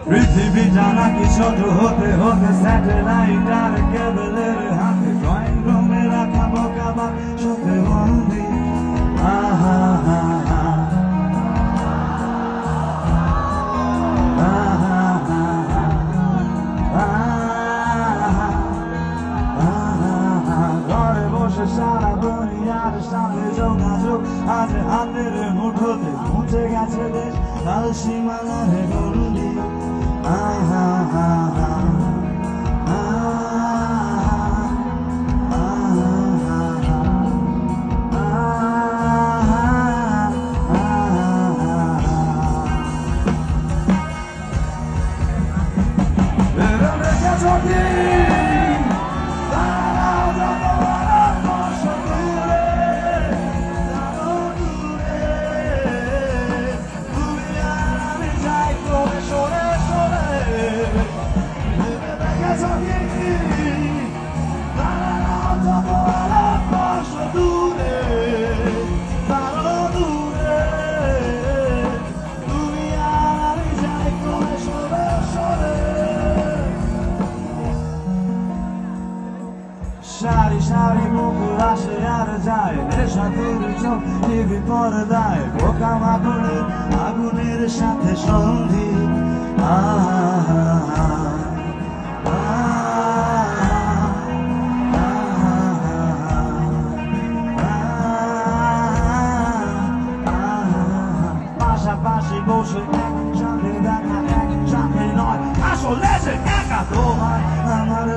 পৃথিবীটা নাকি ছোট হতে হতে স্যাটেলাইট আর কেবলের হাতে ড্রয়িং রুমে রাখা বোকা বা চোখে বন্দি আহা হা হা ঘরে বসে সারা দুনিয়ার সাথে যোগাযোগ আজ হাতের মুঠোতে মুছে গেছে দেশ কাল সীমানারে বন্দি আহা হা হা সারি সারি মুকুল আসে আর যায় নেশা তোর চোখ টিভি পর্দায় বোকা মাগুনের আগুনের সাথে সন্ধি পাশাপাশি বসে একসাথে দেখা একসাথে নয় আসলে যে একা তোমার আমার